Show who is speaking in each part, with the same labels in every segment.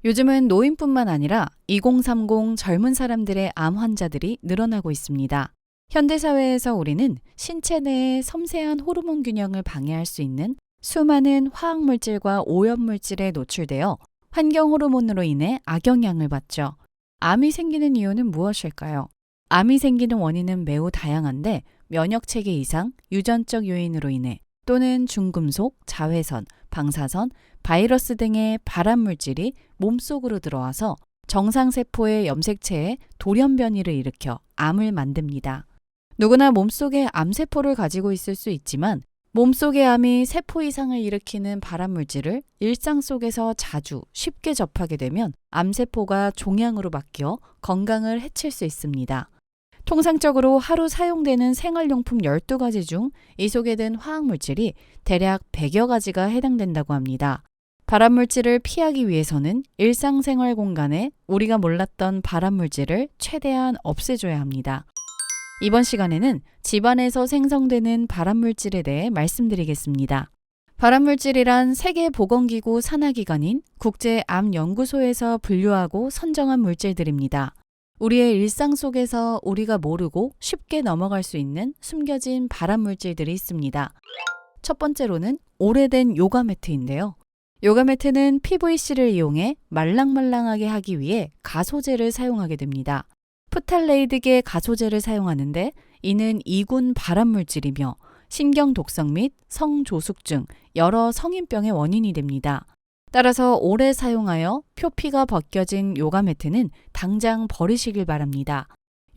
Speaker 1: 요즘은 노인뿐만 아니라 2030 젊은 사람들의 암 환자들이 늘어나고 있습니다. 현대사회에서 우리는 신체 내의 섬세한 호르몬 균형을 방해할 수 있는 수많은 화학물질과 오염물질에 노출되어 환경 호르몬으로 인해 악영향을 받죠. 암이 생기는 이유는 무엇일까요? 암이 생기는 원인은 매우 다양한데 면역체계 이상, 유전적 요인으로 인해 또는 중금속, 자외선, 방사선, 바이러스 등의 발암물질이 몸속으로 들어와서 정상세포의 염색체에 돌연변이를 일으켜 암을 만듭니다. 누구나 몸속에 암세포를 가지고 있을 수 있지만 몸속의 암이 세포 이상을 일으키는 발암물질을 일상 속에서 자주 쉽게 접하게 되면 암세포가 종양으로 바뀌어 건강을 해칠 수 있습니다. 통상적으로 하루 사용되는 생활용품 12가지 중 이 속에 든 화학물질이 대략 100여 가지가 해당된다고 합니다. 발암물질을 피하기 위해서는 일상생활 공간에 우리가 몰랐던 발암물질을 최대한 없애줘야 합니다. 이번 시간에는 집안에서 생성되는 발암물질에 대해 말씀드리겠습니다. 발암물질이란 세계보건기구 산하기관인 국제암연구소에서 분류하고 선정한 물질들입니다. 우리의 일상 속에서 우리가 모르고 쉽게 넘어갈 수 있는 숨겨진 발암물질들이 있습니다. 첫 번째로는 오래된 요가 매트인데요. 요가 매트는 PVC를 이용해 말랑말랑하게 하기 위해 가소제를 사용하게 됩니다. 프탈레이드계 가소제를 사용하는데 이는 이군 발암물질이며 신경 독성 및 성조숙증, 여러 성인병의 원인이 됩니다. 따라서 오래 사용하여 표피가 벗겨진 요가 매트는 당장 버리시길 바랍니다.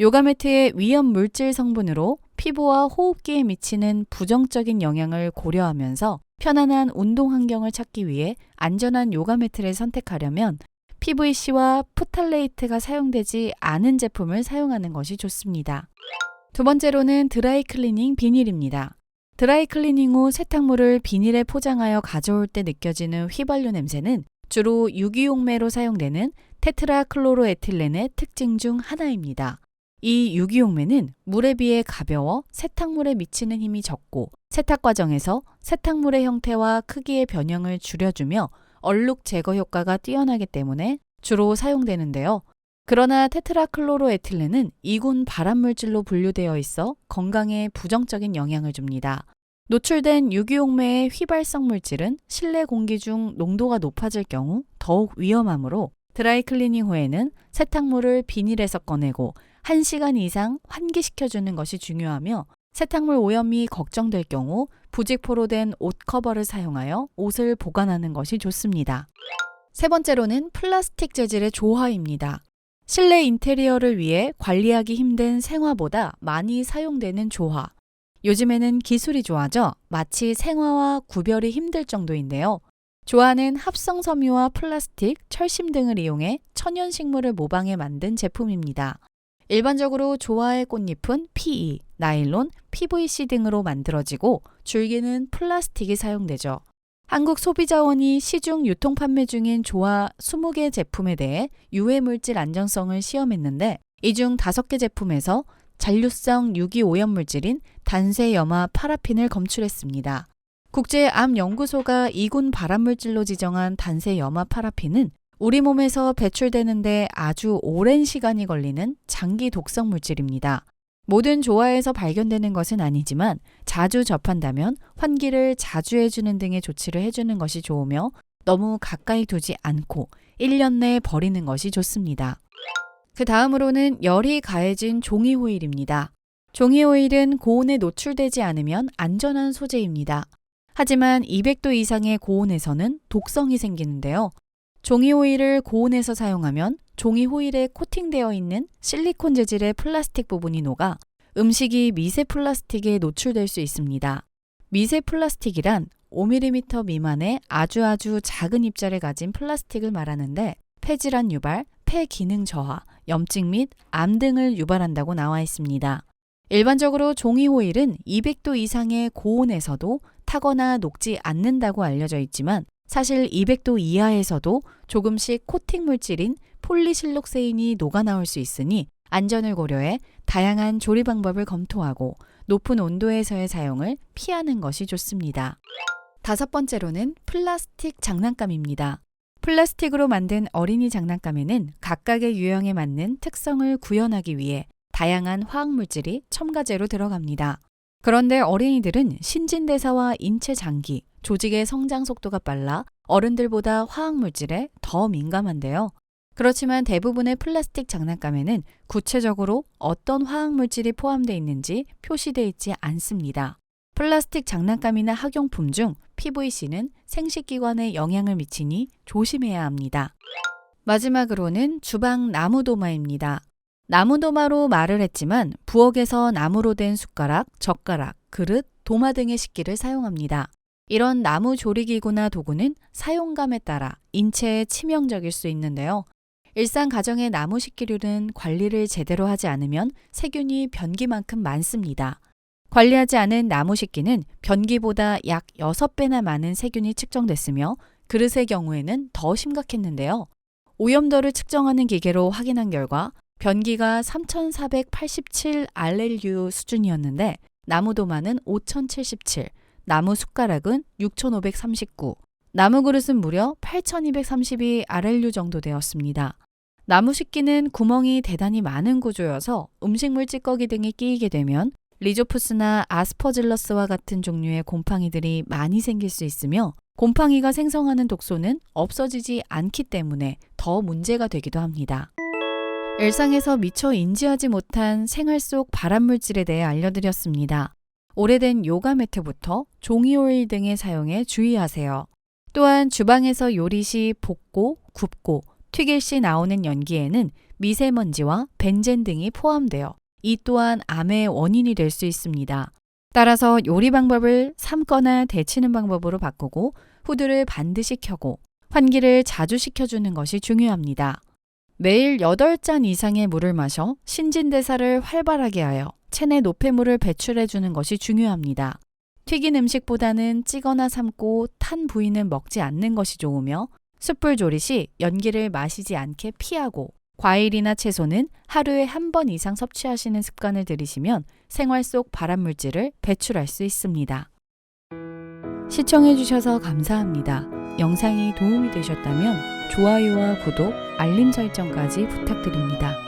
Speaker 1: 요가 매트의 위험 물질 성분으로 피부와 호흡기에 미치는 부정적인 영향을 고려하면서 편안한 운동 환경을 찾기 위해 안전한 요가 매트를 선택하려면 PVC와 프탈레이트가 사용되지 않은 제품을 사용하는 것이 좋습니다. 두 번째로는 드라이 클리닝 비닐입니다. 드라이 클리닝 후 세탁물을 비닐에 포장하여 가져올 때 느껴지는 휘발유 냄새는 주로 유기용매로 사용되는 테트라클로로에틸렌의 특징 중 하나입니다. 이 유기용매는 물에 비해 가벼워 세탁물에 미치는 힘이 적고 세탁 과정에서 세탁물의 형태와 크기의 변형을 줄여주며 얼룩 제거 효과가 뛰어나기 때문에 주로 사용되는데요. 그러나 테트라클로로에틸렌은 이군 발암물질로 분류되어 있어 건강에 부정적인 영향을 줍니다. 노출된 유기용매의 휘발성 물질은 실내 공기 중 농도가 높아질 경우 더욱 위험하므로 드라이 클리닝 후에는 세탁물을 비닐에서 꺼내고 1시간 이상 환기시켜주는 것이 중요하며 세탁물 오염이 걱정될 경우 부직포로 된 옷 커버를 사용하여 옷을 보관하는 것이 좋습니다. 세 번째로는 플라스틱 재질의 조화입니다. 실내 인테리어를 위해 관리하기 힘든 생화보다 많이 사용되는 조화. 요즘에는 기술이 좋아져 마치 생화와 구별이 힘들 정도인데요. 조화는 합성 섬유와 플라스틱, 철심 등을 이용해 천연 식물을 모방해 만든 제품입니다. 일반적으로 조화의 꽃잎은 PE, 나일론, PVC 등으로 만들어지고 줄기는 플라스틱이 사용되죠. 한국소비자원이 시중 유통 판매 중인 조화 20개 제품에 대해 유해물질 안전성을 시험했는데 이 중 5개 제품에서 잔류성 유기오염물질인 단세염화 파라핀을 검출했습니다. 국제암연구소가 이군 발암물질로 지정한 단세염화 파라핀은 우리 몸에서 배출되는데 아주 오랜 시간이 걸리는 장기 독성 물질입니다. 모든 조화에서 발견되는 것은 아니지만 자주 접한다면 환기를 자주 해주는 등의 조치를 해주는 것이 좋으며 너무 가까이 두지 않고 1년 내에 버리는 것이 좋습니다. 그 다음으로는 열이 가해진 종이 호일입니다. 종이 호일은 고온에 노출되지 않으면 안전한 소재입니다. 하지만 200도 이상의 고온에서는 독성이 생기는데요. 종이 호일을 고온에서 사용하면 종이 호일에 코팅되어 있는 실리콘 재질의 플라스틱 부분이 녹아 음식이 미세 플라스틱에 노출될 수 있습니다. 미세 플라스틱이란 5mm 미만의 아주 작은 입자를 가진 플라스틱을 말하는데 폐질환 유발, 폐 기능 저하, 염증 및 암 등을 유발한다고 나와 있습니다. 일반적으로 종이 호일은 200도 이상의 고온에서도 타거나 녹지 않는다고 알려져 있지만 사실 200도 이하에서도 조금씩 코팅 물질인 폴리실록세인이 녹아나올 수 있으니 안전을 고려해 다양한 조리 방법을 검토하고 높은 온도에서의 사용을 피하는 것이 좋습니다. 5번째로는 플라스틱 장난감입니다. 플라스틱으로 만든 어린이 장난감에는 각각의 유형에 맞는 특성을 구현하기 위해 다양한 화학물질이 첨가제로 들어갑니다. 그런데 어린이들은 신진대사와 인체 장기, 조직의 성장 속도가 빨라 어른들보다 화학물질에 더 민감한데요. 그렇지만 대부분의 플라스틱 장난감에는 구체적으로 어떤 화학물질이 포함되어 있는지 표시되어 있지 않습니다. 플라스틱 장난감이나 학용품 중 PVC는 생식기관에 영향을 미치니 조심해야 합니다. 마지막으로는 주방 나무도마입니다. 나무도마로 말을 했지만 부엌에서 나무로 된 숟가락, 젓가락, 그릇, 도마 등의 식기를 사용합니다. 이런 나무 조리기구나 도구는 사용감에 따라 인체에 치명적일 수 있는데요. 일상 가정의 나무 식기류는 관리를 제대로 하지 않으면 세균이 변기만큼 많습니다. 관리하지 않은 나무 식기는 변기보다 약 6배나 많은 세균이 측정됐으며 그릇의 경우에는 더 심각했는데요. 오염도를 측정하는 기계로 확인한 결과 변기가 3,487 RLU 수준이었는데 나무도마는 5,077, 나무 숟가락은 6,539, 나무 그릇은 무려 8,232 RLU 정도 되었습니다. 나무 식기는 구멍이 대단히 많은 구조여서 음식물 찌꺼기 등이 끼이게 되면 리조푸스나 아스퍼질러스와 같은 종류의 곰팡이들이 많이 생길 수 있으며 곰팡이가 생성하는 독소는 없어지지 않기 때문에 더 문제가 되기도 합니다. 일상에서 미처 인지하지 못한 생활 속 발암물질에 대해 알려드렸습니다. 오래된 요가 매트부터 종이 오일 등의 사용에 주의하세요. 또한 주방에서 요리 시 볶고, 굽고, 튀길 시 나오는 연기에는 미세먼지와 벤젠 등이 포함되어 이 또한 암의 원인이 될 수 있습니다. 따라서 요리 방법을 삶거나 데치는 방법으로 바꾸고 후드를 반드시 켜고 환기를 자주 시켜주는 것이 중요합니다. 매일 8잔 이상의 물을 마셔 신진대사를 활발하게 하여 체내 노폐물을 배출해주는 것이 중요합니다. 튀긴 음식보다는 찌거나 삶고 탄 부위는 먹지 않는 것이 좋으며 숯불 조리 시 연기를 마시지 않게 피하고 과일이나 채소는 하루에 한 번 이상 섭취하시는 습관을 들이시면 생활 속 발암물질을 배출할 수 있습니다. 시청해주셔서 감사합니다. 영상이 도움이 되셨다면 좋아요와 구독, 알림 설정까지 부탁드립니다.